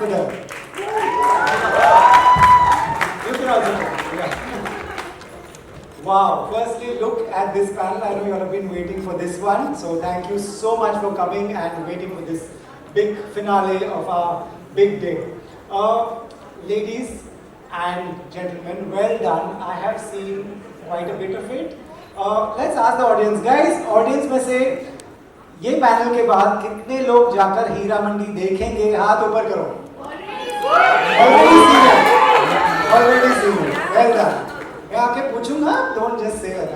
for them. You can also clap. Yeah. Wow, firstly look at this panel. I know you all have been waiting for this one. So thank you so much for coming and waiting for this big finale of our big day. Ladies and gentlemen, well done. I have seen quite a bit of it. Let's ask the audience. Guys, audience में से ये panel के बाद कितने लोग जाकर हीरा मंडी देखेंगे? हाथ ऊपर करो. Already seen it. Already seen it. Well done. मैं आके पूछूंगा. Don't just say that.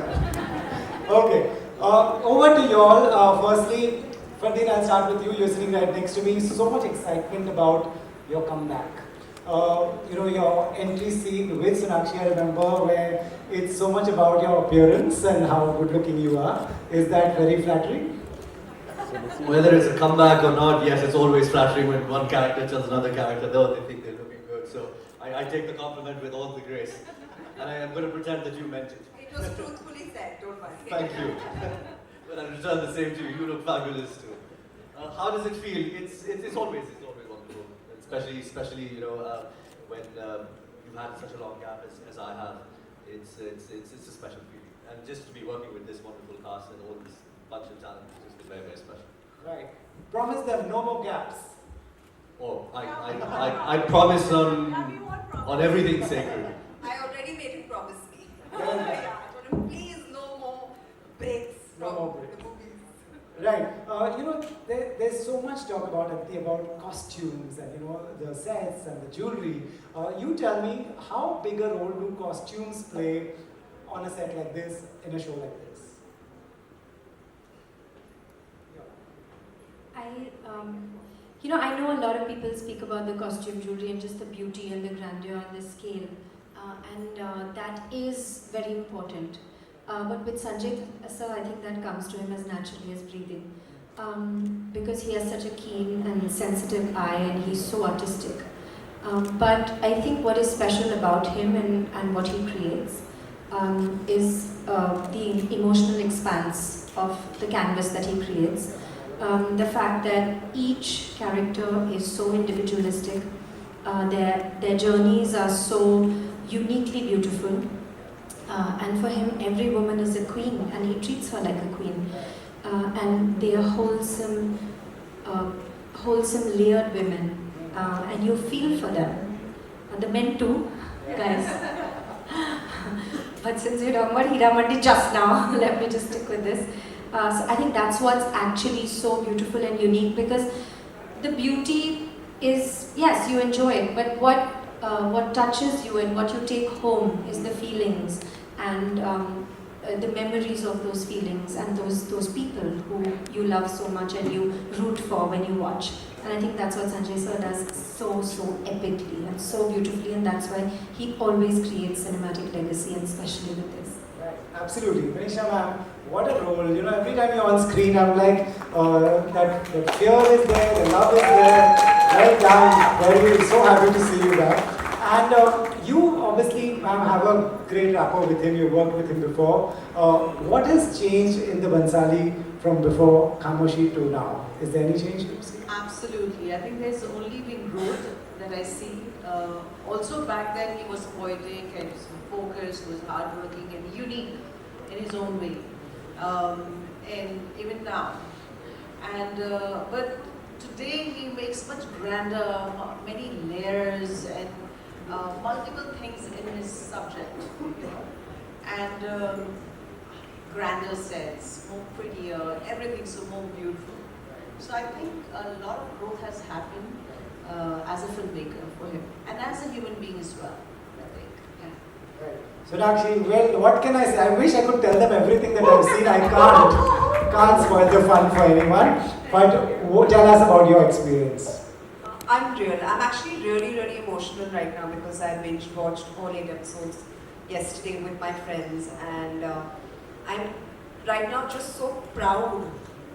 Okay. Over to you all. Firstly, Fardeen, I'll start with you. You're sitting right next to me. So much excitement about your comeback. Your entry scene with Sonakshi, I remember, where it's so much about your appearance and how good looking you are. Is that very flattering? Whether it's a comeback or not, yes, it's always flattering when one character tells another character, though they think they're looking good. So I take the compliment with all the grace. And I am going to pretend that you meant it. It was truthfully said, don't worry. Thank you. But I return the same to you. You look fabulous too. How does it feel? It's always wonderful, especially when you've had such a long gap as I have. It's a special feeling, and just to be working with this wonderful cast and all this bunch of talent has just been very, very special. Right. Promise them no more gaps. Oh, I promise on everything sacred. I already made him promise me. I told him, please, no more breaks from the movies. Right. There's so much talk about costumes and the sets and the jewelry. You tell me, how big a role do costumes play on a set like this, in a show like this? I know a lot of people speak about the costume jewelry and just the beauty and the grandeur and the scale, and that is very important. But with Sanjay sir, I think that comes to him as naturally as breathing, because he has such a keen and sensitive eye and he's so artistic. But I think what is special about him and what he creates is the emotional expanse of the canvas that he creates. The fact that each character is so individualistic, their journeys are so uniquely beautiful, and for him every woman is a queen and he treats her like a queen, and they are wholesome layered women, and you feel for them, the men too, guys. But since we're talking about Hira Mandi just now, let me just stick with this. So I think that's what's actually so beautiful and unique, because the beauty is, yes, you enjoy it, but what touches you and what you take home is the feelings and the memories of those feelings and those people who you love so much and you root for when you watch. And I think that's what Sanjay sir does so epically and so beautifully, and that's why he always creates cinematic legacy, and especially with this. Right, absolutely. Manisha ma'am, what a role. Every time you're on screen, I'm like, that fear is there, the love is there. Well done. Very, so happy to see you back. And you obviously, ma'am, have a great rapport with him. You worked with him before. What has changed in the Bhansali from before Khamoshi to now? Is there any change you see? Absolutely. I think there's only been growth that I see. Also back then he was poetic and focused, was hardworking and unique in his own way. And even now. And but today he makes much grander, many layers and multiple things in his subject, and grander sets, more prettier, everything so more beautiful. So I think a lot of growth has happened as a filmmaker for him, and as a human being as well, I think. Yeah. Right. Sonakshi, well, what can I say? I wish I could tell them everything that I've seen. I can't spoil the fun for anyone. But tell us about your experience. Unreal. I'm actually really emotional right now because I binge watched all 8 episodes yesterday with my friends, and I'm right now just so proud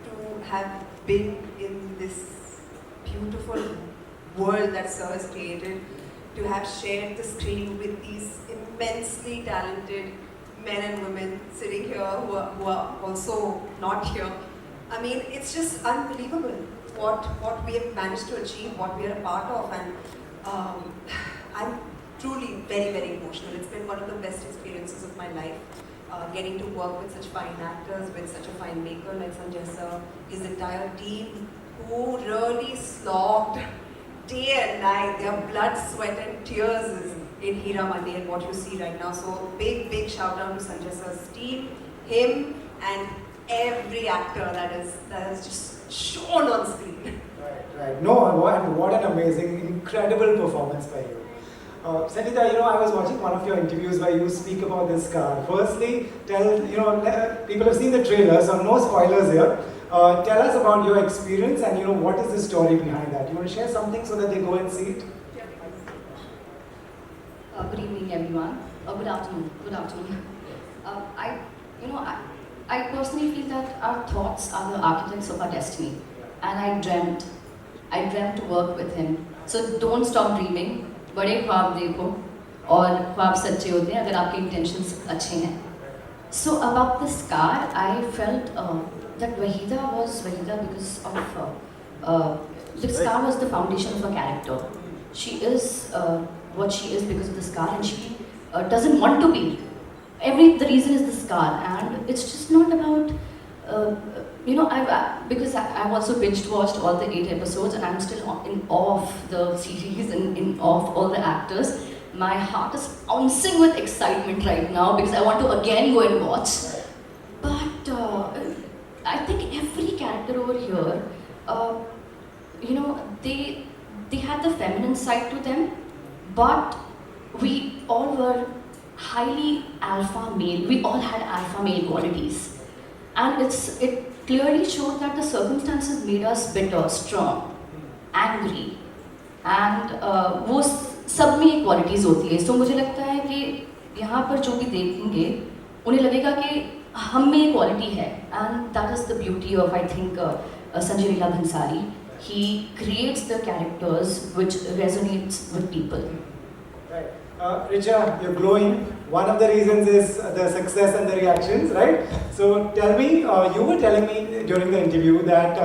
to have been in this beautiful world that Sir has created, to have shared the screen with these immensely talented men and women sitting here who are also not here. I mean, it's just unbelievable. what we have managed to achieve, what we are a part of, and I'm truly very, very emotional. It's been one of the best experiences of my life. Getting to work with such fine actors, with such a fine maker like Sanjay sir, his entire team, who really slogged day and night. Their blood, sweat and tears is in Heeramani and what you see right now. So big, big shout out to Sanjay sir's team, him and every actor that is just shown on screen. Right. No, and what an amazing, incredible performance by you. Sangeeta, I was watching one of your interviews where you speak about this car. Firstly, people have seen the trailer, so no spoilers here. Tell us about your experience and what is the story behind that. You want to share something so that they go and see it? Good evening, everyone. Good afternoon. Good afternoon. I personally feel that our thoughts are the architects of our destiny, and I dreamt to work with him. So don't stop dreaming. बड़े ख्वाब देखो और ख्वाब सच्चे होते हैं अगर आपके intentions अच्छे हैं. So about this car, I felt that Wahida was Wahida because of this car was the foundation of her character. She is what she is because of this car, and she doesn't want to be. The reason is this car, and it's just not about because I've also binge watched all the 8 episodes, and I'm still in awe of the series and in awe of all the actors. My heart is bouncing with excitement right now because I want to again go and watch. But I think every character over here, they had the feminine side to them, but we all were highly alpha male. We all had alpha male qualities, and it clearly showed that the circumstances made us bitter, strong, angry, and वो सब में qualities होती है. So मुझे लगता है कि यहाँ पर जो भी देखेंगे उन्हें लगेगा कि हम में क्वालिटी है, and that is the beauty of, I think, Sanjay Leela Bhansali. He creates the characters which resonates with people. Right. Richa, you're glowing. One of the reasons is the success and the reactions, right? So tell me, you were telling me during the interview that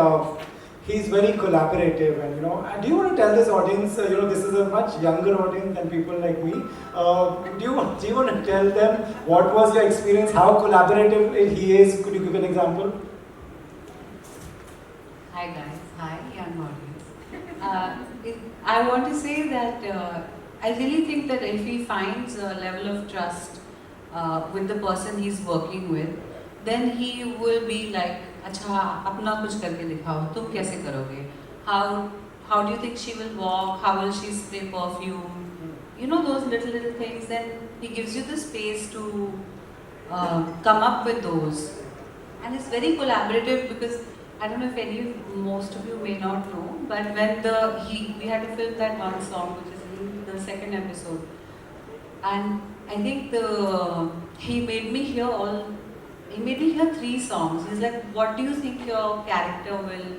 he's very collaborative, and do you want to tell this audience, this is a much younger audience than people like me. Do you want to tell them what was your experience, how collaborative he is? Could you give an example? Hi guys, hi young audience. I want to say that I really think that if he finds a level of trust with the person he's working with, then he will be like, अच्छा अपना कुछ करके दिखाओ, तुम कैसे करोगे? How do you think she will walk? How will she spray perfume? Those little things. Then he gives you the space to come up with those, and it's very collaborative because I don't know if most of you may not know, but when we had to film that one song, which is in the second episode, and I think he made me hear 3 songs. He's like, what do you think your character will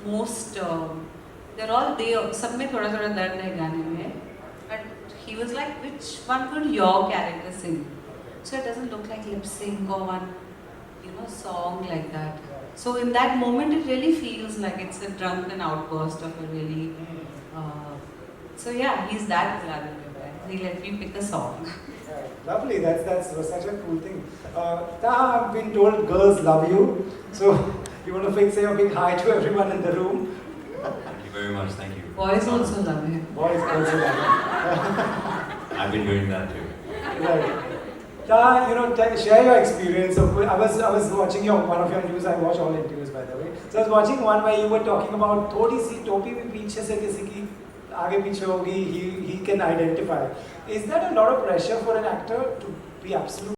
most? They're all there. सब में थोड़ा थोड़ा दर्द है गाने में, but he was like, which one would your character sing? So it doesn't look like lip sync or one, song like that. So in that moment, it really feels like it's a drunken outburst of a really. So yeah, he's that collaborative. He let me pick a song. Lovely, that's such a cool thing. Taha, I've been told girls love you, so you want to say a big hi to everyone in the room? Thank you very much, thank you. Boys also love him. Boys also love you. I've been doing that too. Right. Taha, share your experience. So I was watching one of your interviews. I watch all interviews, by the way. So I was watching one where you were talking about थोड़ी सी टोपी भी पीछे से किसी की आगे पीछे होगी, he can identify. Is that a lot of pressure for an actor to be absolute?